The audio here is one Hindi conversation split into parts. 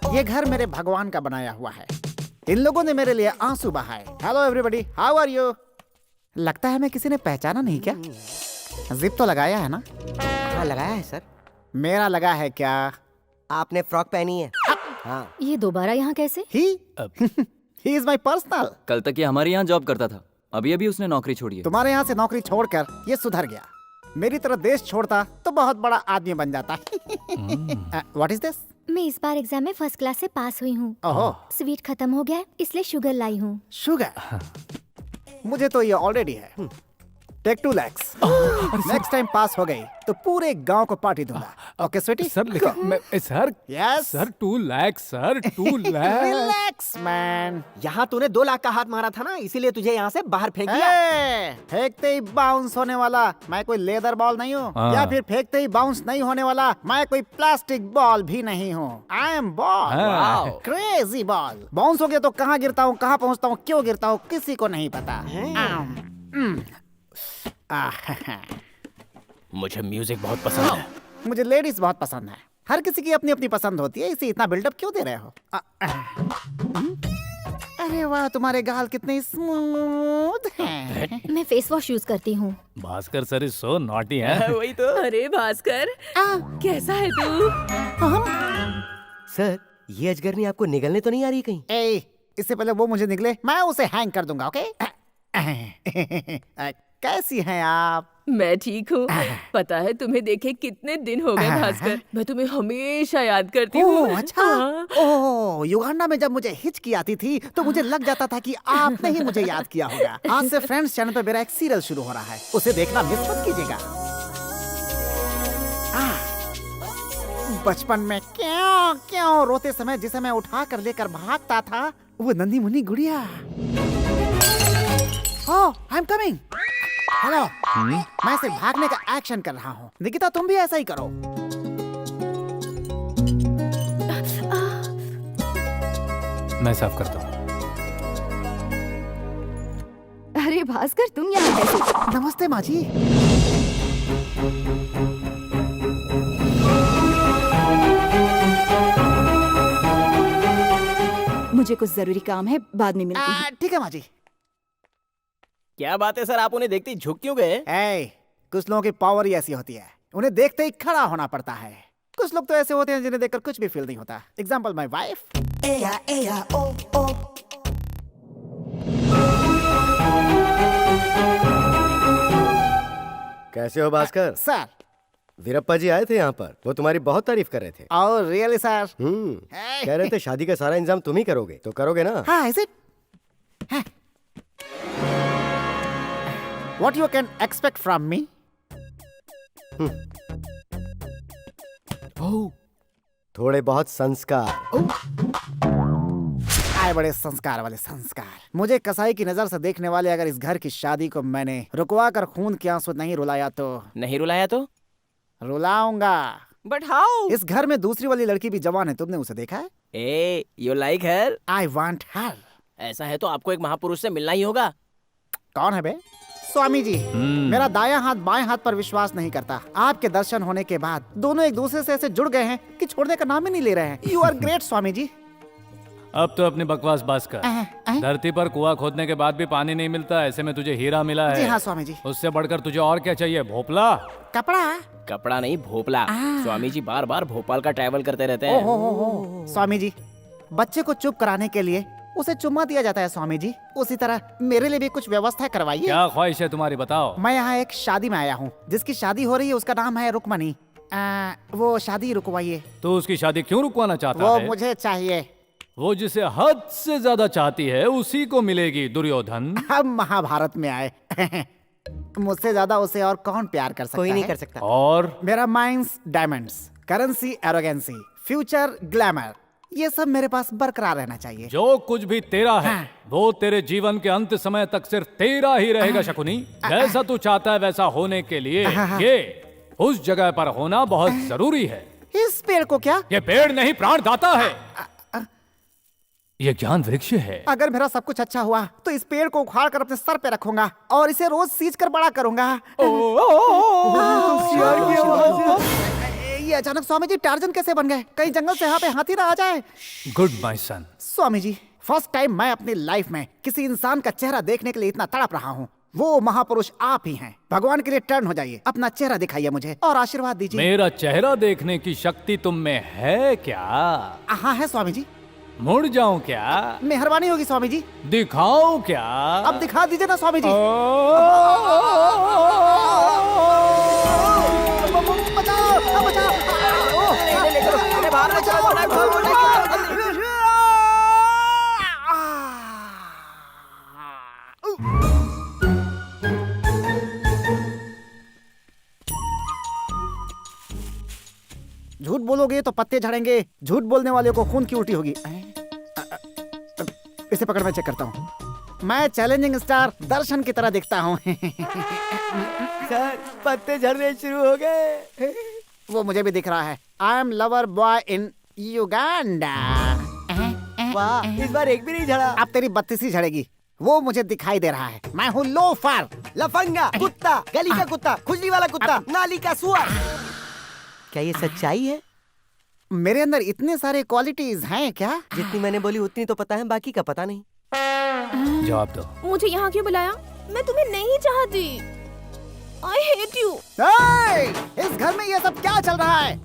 ये घर मेरे भगवान का बनाया हुआ है। इन लोगों ने मेरे लिए आंसू बहाए। Hello everybody, how are you? लगता है मैं किसी ने पहचाना नहीं क्या? जिप तो लगाया है ना? हाँ लगाया है सर। मेरा लगा है क्या? आपने फ्रॉक पहनी है। हाँ। ये दोबारा यहाँ कैसे? He is my personal. कल तक ये हमारे यहाँ जॉब करता था, अभी अभी उसने नौकरी छोड़ी है। तुम्हारे यहाँ से नौकरी छोड़कर ये सुधर गया। मेरी तरह देश छोड़ता तो बहुत बड़ा आदमी बन जाता। What is this? मैं इस बार एग्जाम में फर्स्ट क्लास से पास हुई हूँ। ओहो, स्वीट खत्म हो गया है, इसलिए शुगर लाई हूँ। शुगर? मुझे तो ये ऑलरेडी है। Take 2 lakhs। Next time pass हो गई तो पूरे गांव को पार्टी दूंगा। Okay sweetie? सर लिखा sir. Yes sir 2 lakh sir 2 lakh. Relax man. यहाँ तूने 2 लाख का हाथ मारा था ना, इसीलिए तुझे यहाँ से बाहर फेंक दिया। फेंकते ही बाउंस होने वाला मैं कोई लेदर बॉल नहीं हूँ, हाँ। या फिर फेंकते ही बाउंस नहीं होने वाला मैं कोई प्लास्टिक बॉल भी नहीं हूँ। आई एम बॉल, हाँ। Crazy ball. बाउंस हो गया तो कहाँ गिरता हूँ, कहाँ पहुँचता हूँ, क्यों गिरता हूँ, किसी को नहीं पता। मुझे म्यूजिक बहुत पसंद है। मुझे लेडीज बहुत पसंद है। हर किसी की अपनी अपनी पसंद होती है, इसे इतना बिल्डअप क्यों दे रहे हो? अरे वाह, तुम्हारे गाल कितने स्मूथ हैं। मैं फेस वॉश यूज करती हूँ। Bhaskar sir is so naughty है। वही तो। अरे भास्कर, कैसा है तू? सर ये अजगरनी आपको निगलने तो नहीं आ रही कहीं? ए, इससे पहले वो मुझे निकले मैं उसे हैंग कर दूंगा। ओके? कैसी हैं आप? मैं ठीक हूँ। पता है तुम्हें देखे कितने दिन हो गए भास्कर। मैं तुम्हें हमेशा याद करती हूँ। ओह अच्छा। ओह, युगांडा में जब मुझे हिचकी आती थी तो मुझे लग जाता था कि आपने ही मुझे याद किया होगा। आज से फ्रेंड्स चैनल पर मेरा एक सीरियल शुरू हो रहा है, उसे देखना मिस मत कीजिएगा। बचपन में क्यों क्यों रोते समय जिसे मैं उठा कर लेकर भागता था, वो नन्ही मुन्नी गुड़िया। ओह, आई एम कमिंग। हेलो। मैं सिर्फ भागने का एक्शन कर रहा हूँ। निकिता तुम भी ऐसा ही करो। मैं साफ करता हूँ। अरे भास्कर, तुम यहाँ कैसे? नमस्ते माँ जी। मुझे कुछ जरूरी काम है, बाद में मिलती हूँ। ठीक है माँ जी। क्या बात है सर, आप उन्हें देखते ही झुक क्यों गए? कुछ लोगों की पावर ही ऐसी होती है, उन्हें देखते ही खड़ा होना पड़ता है। कुछ लोग तो ऐसे होते हैं जिन्हें देखकर कुछ भी फील नहीं होता। Example my wife. कैसे हो भास्कर? सर। वीरप्पा जी आए थे यहाँ पर, वो तुम्हारी बहुत तारीफ कर रहे थे। और रियली सर? कह रहे थे शादी का सारा इंतजाम तुम ही करोगे, तो करोगे ना? हाँ, is it? What you can expect from me? थोड़े बहुत संस्कार। आए बड़े संस्कार वाले संस्कार। मुझे कसाई की नजर से देखने वाले अगर इस घर की शादी को मैंने रुकवा कर खून के आंसू नहीं रुलाया तो नहीं रुलाया तो? रुलाऊंगा। But how? इस घर में दूसरी वाली लड़की भी जवान है, तुमने उसे देखा है? ए, you like her? I want her. ऐसा है तो आपको एक महापुरुष से मिलना ही होगा। कौन है बे? स्वामी जी। मेरा दायां हाथ बाएं हाथ पर विश्वास नहीं करता। आपके दर्शन होने के बाद दोनों एक दूसरे से ऐसे जुड़ गए हैं कि छोड़ने का नाम ही नहीं ले रहे हैं। You are great Swami ji. अब तो अपनी बकवास बास कर। धरती पर कुआं खोदने के बाद भी पानी नहीं मिलता, ऐसे में तुझे हीरा मिला है। जी हाँ स्वामी जी। उससे बढ़कर तुझे और क्या चाहिए? भोपला? कपड़ा? कपड़ा नहीं, भोपला। स्वामी जी बार बार भोपाल का ट्रैवल करते रहते हैं। ओहो। स्वामी जी, बच्चे को चुप कराने के लिए उसे चुम्मा दिया जाता है स्वामी जी, उसी तरह मेरे लिए भी कुछ व्यवस्था करवाइए। क्या ख्वाहिश है तुम्हारी, बताओ। मैं यहाँ एक शादी में आया हूँ, जिसकी शादी हो रही है, उसका नाम है रुक्मणी। वो शादी रुकवाइए। तो उसकी शादी क्यों रुकवाना चाहता वो है? मुझे चाहिए। वो जिसे हद से ज्यादा चाहती है उसी को मिलेगी, दुर्योधन। हम महाभारत में आए। मुझसे ज्यादा उसे और कौन प्यार कर सकता है? कोई नहीं कर सकता। और मेरा minds diamonds, currency arrogancy, future glamour, ये सब मेरे पास बरकरार रहना चाहिए। जो कुछ भी तेरा है वो तेरे जीवन के अंत समय तक सिर्फ तेरा ही रहेगा शकुनी। जैसा तू चाहता है वैसा होने के लिए ये उस जगह पर होना बहुत जरूरी है। इस पेड़ को क्या? ये पेड़ नहीं, प्राणदाता है। ये ज्ञान वृक्ष है। अगर मेरा सब कुछ अच्छा हुआ तो इस पेड़ को उखाड़ कर अपने सर पे रखूंगा और इसे रोज सींच कर बड़ा करूंगा। ये अचानक स्वामी जी टार्जन कैसे बन गए? कहीं जंगल से यहाँ पे हाथी ना आ जाए। Good my son. Swami ji, first time मैं अपनी लाइफ में किसी इंसान का चेहरा देखने के लिए इतना तड़प रहा हूँ। वो महापुरुष आप ही हैं। भगवान के लिए टर्न हो जाइए, अपना चेहरा दिखाइए मुझे और आशीर्वाद दीजिए। मेरा चेहरा देखने की शक्ति तुम में है क्या? हाँ है स्वामी जी। मुड़ जाऊं क्या? मेहरबानी होगी स्वामी जी। दिखाऊं क्या? अब दिखा दीजिए ना स्वामी जी। बचाओ, बचाओ। झूठ बोलोगे तो पत्ते झड़ेंगे, झूठ बोलने वाले को खून की उल्टी होगी। इसे पकड़, मैं चेक करता हूँ। मैं चैलेंजिंग स्टार दर्शन की तरह दिखता हूँ। सर पत्ते झड़ने शुरू हो गए। वो मुझे भी दिख रहा है। I am lover boy in Uganda. वाह, इस बार एक भी नहीं झड़ा। अब तेरी 32 झड़ेगी। वो मुझे दिखाई दे रहा है। मैं हूँ लोफर, लफंगा कुत्ता, गली का कुत्ता, खुजली वाला कुत्ता, नाली का सुअर। क्या ये सच्चाई है? मेरे अंदर इतने सारे क्वालिटीज हैं क्या? जितनी मैंने बोली उतनी तो पता है, बाकी का पता नहीं। जवाब दो। मुझे यहाँ क्यों बुलाया? मैं तुम्हें नहीं चाहती। I hate you। इस घर में ये सब क्या चल रहा है?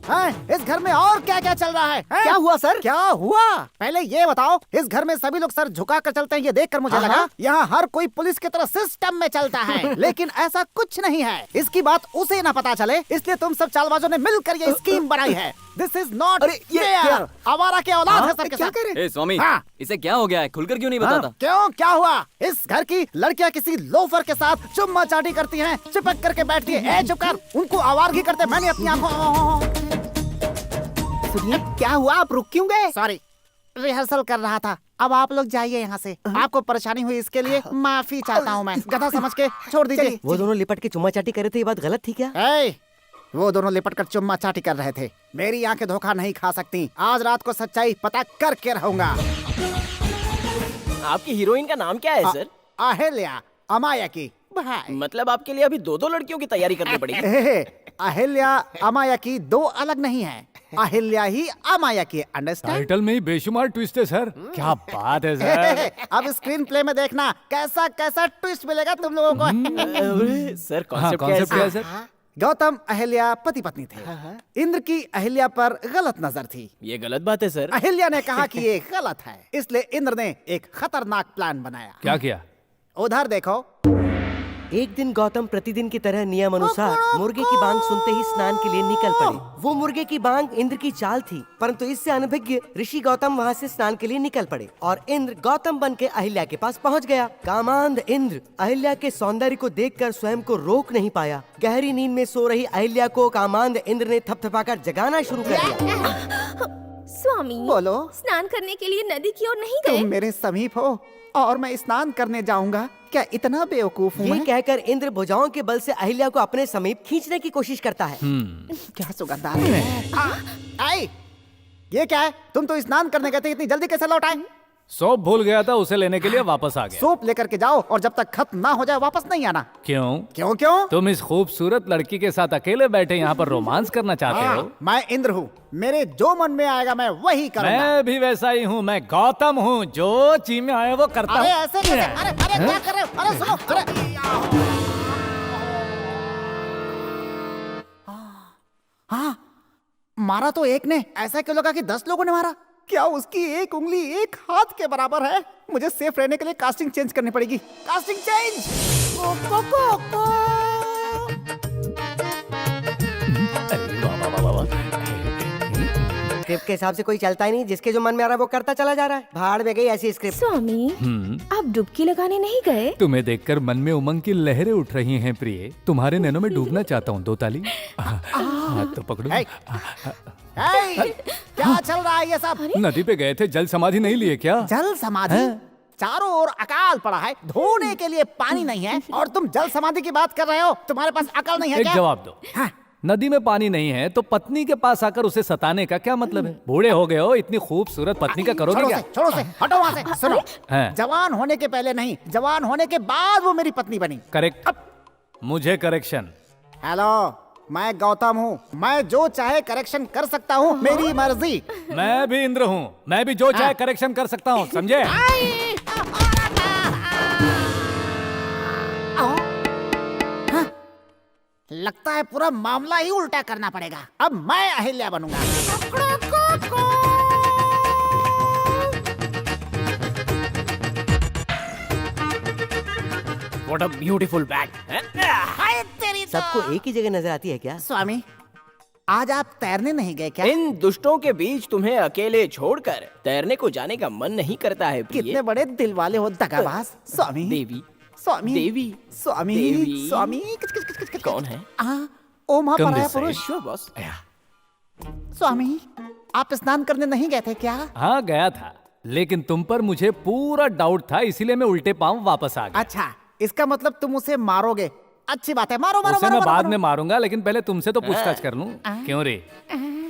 इस घर में और क्या क्या चल रहा है? क्या हुआ सर? क्या हुआ? पहले ये बताओ। इस घर में सभी लोग सर झुका कर चलते हैं, ये देखकर मुझे लगा यहाँ हर कोई पुलिस की तरह सिस्टम में चलता है। लेकिन ऐसा कुछ नहीं है। इसकी बात उसे ना पता चले, इसलिए तुम सब चालबाजों ने मिलकर ये स्कीम बनाई है। This is not fair. आवारा के औलाद है सबके सब। ए स्वामी, हाँ। इसे क्या हो गया है? खुलकर क्यों नहीं बताता? क्यों, क्या हुआ? इस घर की लड़कियां किसी लोफर के साथ चुम्मा चाटी करती हैं, चिपक करके बैठती है। ए चुप कर, उनको आवारगी करते मैंने अपनी आंखों। सुनिए, क्या हुआ? आप रुक क्यों गए? सॉरी, रिहर्सल कर रहा था। अब आप लोग जाइए यहाँ से। आपको परेशानी हुई इसके लिए माफी चाहता हूँ मैं। गधा समझ के छोड़ दीजिए। वो दोनों लिपट के चुम्मा चाटी करे थे, ये बात गलत थी क्या? वो दोनों लिपट कर चुम्मा चाटी कर रहे थे। मेरी आंखें धोखा नहीं खा सकती। आज रात को सच्चाई पता करके रहूंगा। आपकी हीरोइन का नाम क्या है सर? अहिल्या अमाया की भाई। मतलब आपके लिए अभी दो लड़कियों की तैयारी करनी पड़ेगी। अहिल्या अमाया की दो अलग नहीं है। अहिल्या ही अमाया की। अंडरस्टैंड? टाइटल में ही बेशुमार ट्विस्ट है सर। क्या बात है सर। अब स्क्रीन प्ले में देखना कैसा कैसा ट्विस्ट मिलेगा तुम लोगों को। सर हाँ, कॉन्सेप्ट क्या है सर? गौतम अहिल्या पति पत्नी थे। इंद्र की अहिल्या पर गलत नजर थी। ये गलत बात है सर। अहिल्या ने कहा कि ये गलत है, इसलिए इंद्र ने एक खतरनाक प्लान बनाया। क्या किया? उधर देखो। एक दिन गौतम प्रतिदिन की तरह नियम अनुसार मुर्गे की बांग सुनते ही स्नान के लिए निकल पड़े। वो मुर्गे की बांग इंद्र की चाल थी, परंतु इससे अनभिज्ञ ऋषि गौतम वहाँ से स्नान के लिए निकल पड़े और इंद्र गौतम बन के अहिल्या के पास पहुँच गया। कामांध इंद्र अहिल्या के सौंदर्य को देखकर स्वयं को रोक नहीं पाया। गहरी नींद में सो रही अहिल्या को कामांध इंद्र ने थपथपाकर जगाना शुरू कर दिया। स्वामी, बोलो। स्नान करने के लिए नदी की ओर नहीं गए? तुम मेरे समीप हो और मैं स्नान करने जाऊंगा। क्या इतना बेवकूफ हूँ ये मैं? कहकर इंद्र भुजाओं के बल से अहिल्या को अपने समीप खींचने की कोशिश करता है। क्या सुगंध आ रही है। आई, ये क्या है? तुम तो स्नान करने गए थे, इतनी जल्दी कैसे लौट आए? सोप भूल गया था, उसे लेने के लिए वापस आ गया। सोप लेकर के जाओ और जब तक खत्म ना हो जाए वापस नहीं आना। क्यों? क्यों क्यों? तुम इस खूबसूरत लड़की के साथ अकेले बैठे यहाँ पर रोमांस करना चाहते हो? मैं इंद्र हूँ, मेरे जो मन में आएगा मैं वही करूँगा। मैं भी वैसा ही हूँ। मैं गौतम हूँ, जो ची में आए वो करता अरे हूँ। ऐसे कैसे? अरे अरे क्या कर रहे हो? अरे सुनो, अरे हाँ, मारा तो एक ने, ऐसा क्यों लगा कि 10 लोगों ने मारा? क्या उसकी एक उंगली एक हाथ के बराबर है? मुझे सेफ रहने के लिए कास्टिंग चेंज करनी पड़ेगी। Casting change. स्क्रिप्ट के हिसाब से कोई चलता ही नहीं, जिसके जो मन में आ रहा है वो करता चला जा रहा है। भाड़ में गई ऐसी स्क्रिप्ट। स्वामी, आप डुबकी लगाने नहीं गए? तुम्हें देखकर मन में उमंग की लहरें उठ रही हैं प्रिय। तुम्हारे नैनों में डूबना चाहता हूँ। 2 ताली हाथ तो पकड़ो। क्या चल रहा है ये सब? नदी पे गए थे, जल समाधि नहीं लिए क्या? जल समाधि? चारों ओर अकाल पड़ा है, धोने के लिए पानी नहीं है और तुम जल समाधि की बात कर रहे हो? तुम्हारे पास अकल नहीं है एक क्या? जवाब दो। हाँ, नदी में पानी नहीं है तो पत्नी के पास आकर उसे सताने का क्या मतलब है? बूढ़े हो गए हो, इतनी खूबसूरत पत्नी का करोगे क्या? छोड़ो से, हटो वहाँ से। सुनो, हैं। जवान होने के पहले नहीं, जवान होने के बाद वो मेरी पत्नी बनी। करेक्ट। मुझे करेक्शन। हेलो, मैं गौतम हूँ, मैं जो चाहे करेक्शन कर सकता हूँ, मेरी मर्जी। मैं भी इंद्र हूँ, मैं भी जो चाहे करेक्शन कर सकता हूँ, समझे? लगता है पूरा मामला ही उल्टा करना पड़ेगा। अब मैं अहिल्या बनूंगा। What a beautiful bag. हाय तेरी तो। सबको एक ही जगह नजर आती है क्या? स्वामी, आज आप तैरने नहीं गए क्या? इन दुष्टों के बीच तुम्हें अकेले छोड़कर तैरने को जाने का मन नहीं करता है प्रिय। कितने बड़े दिल वाले हो दगाबाज। स्वामी, देवी, स्वामी, देवी, स्वामी, देवी। स्वामी। किच, किच, किच, किच, किच। कौन है? ओम Come पराया this side. पुरुष। Sure boss. स्वामी, आप स्नान करने नहीं गए थे क्या? हाँ गया था, लेकिन तुम पर मुझे पूरा डाउट था, इसीलिए मैं उल्टे पांव वापस आ गया। अच्छा, इसका मतलब तुम उसे मारोगे। अच्छी बात है, मारो मारो उसे मारो, मैं मारो, बाद मारो। में मारूंगा, लेकिन पहले तुमसे तो पूछताछ कर लूं। क्यों रे?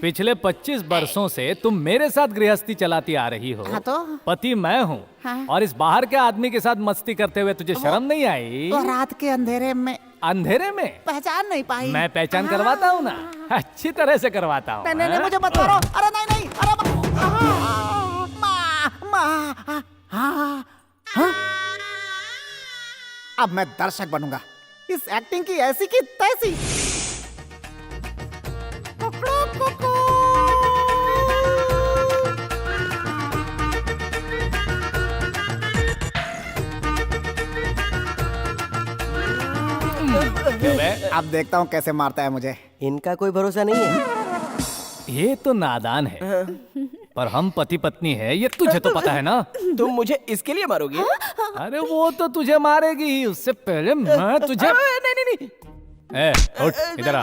पिछले 25 वर्षों से तुम मेरे साथ गृहस्थी चलाती आ रही हो। हाँ तो? पति मैं हूँ, हाँ। और इस बाहर के आदमी के साथ मस्ती करते हुए तुझे शर्म नहीं आई? तो रात के अंधेरे में अंधेरे में पहचान नहीं पाई। मैं पहचान करवाता हूँ ना, अच्छी तरह से करवाता हूँ। नहीं नहीं नहीं, हाँ? मुझे मत मारो। अरे नहीं नहीं, अरे माँ, हाँ। अब मैं दर्शक बनूंगा, इस एक्टिंग की ऐसी की तैसी। क्यों बे? अब देखता हूँ कैसे मारता है मुझे। इनका कोई भरोसा नहीं है। ये तो नादान है, पर हम पति पत्नी है, ये तुझे तो पता है ना। तुम मुझे इसके लिए मारोगे? अरे वो तो तुझे मारेगी ही, उससे पहले मैं तुझे। नहीं नहीं नहीं। ए, उठ इधर आ।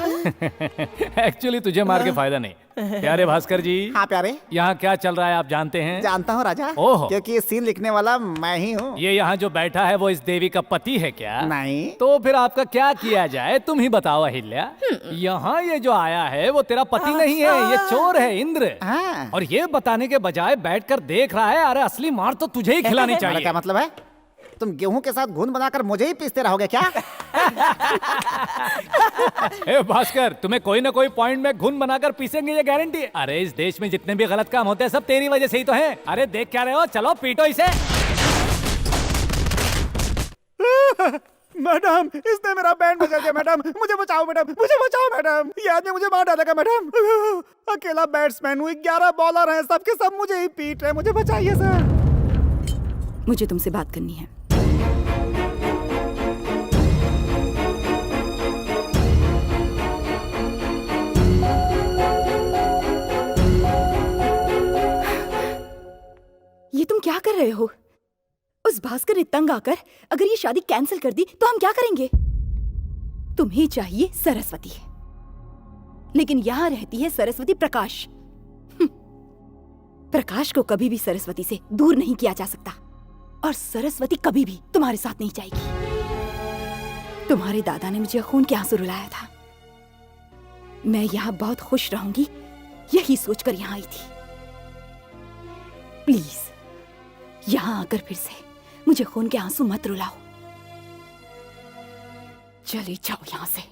एक्चुअली तुझे मार के फायदा नहीं। प्यारे भास्कर जी, हाँ प्यारे, यहाँ क्या चल रहा है आप जानते हैं? जानता हूँ राजा, ओहो। क्योंकि ये सीन लिखने वाला मैं ही हूँ। ये यहाँ जो बैठा है वो इस देवी का पति है क्या? नहीं। तो फिर आपका क्या किया जाए, तुम ही बताओ अहिल्या। यहाँ ये जो आया है वो तेरा पति नहीं है, ये चोर है, इंद्र। हाँ। और ये बताने के बजाय बैठकर देख रहा है, अरे असली मार तो तुझे ही खिलानी अरे चाहिए। क्या मतलब है? तुम गेहूं के साथ घुन बनाकर मुझे ही पीसते रहोगे क्या? ए भास्कर, तुम्हें कोई ना कोई पॉइंट में घुन बनाकर पीसेंगे, ये गारंटी है। अरे इस देश में जितने भी गलत काम होते हैं सब तेरी वजह से ही तो हैं। अरे देख क्या रहे हो, चलो पीटो इसे। मैडम, इसने मेरा बैंड बजा दिया। मैडम मुझे बचाओ, मैडम मुझे बचाओ, मैडम ये आदमी मुझे मार डालेगा। मैडम अकेला बैट्समैन हूँ, 11 बॉलर हैं, सबके सब मुझे ही पीट रहे, मुझे बचाइए सर। मुझे तुमसे बात करनी है। ये तुम क्या कर रहे हो? उस भास्कर ने तंग आकर अगर ये शादी कैंसिल कर दी तो हम क्या करेंगे? तुम्हें चाहिए सरस्वती, लेकिन यहां रहती है सरस्वती प्रकाश। प्रकाश को कभी भी सरस्वती से दूर नहीं किया जा सकता, और सरस्वती कभी भी तुम्हारे साथ नहीं जाएगी। तुम्हारे दादा ने मुझे खून के आंसू रुलाया था। मैं यहां बहुत खुश रहूंगी, यही सोचकर यहां आई थी। प्लीज यहां आकर फिर से मुझे खून के आंसू मत रुलाओ। चले जाओ यहां से।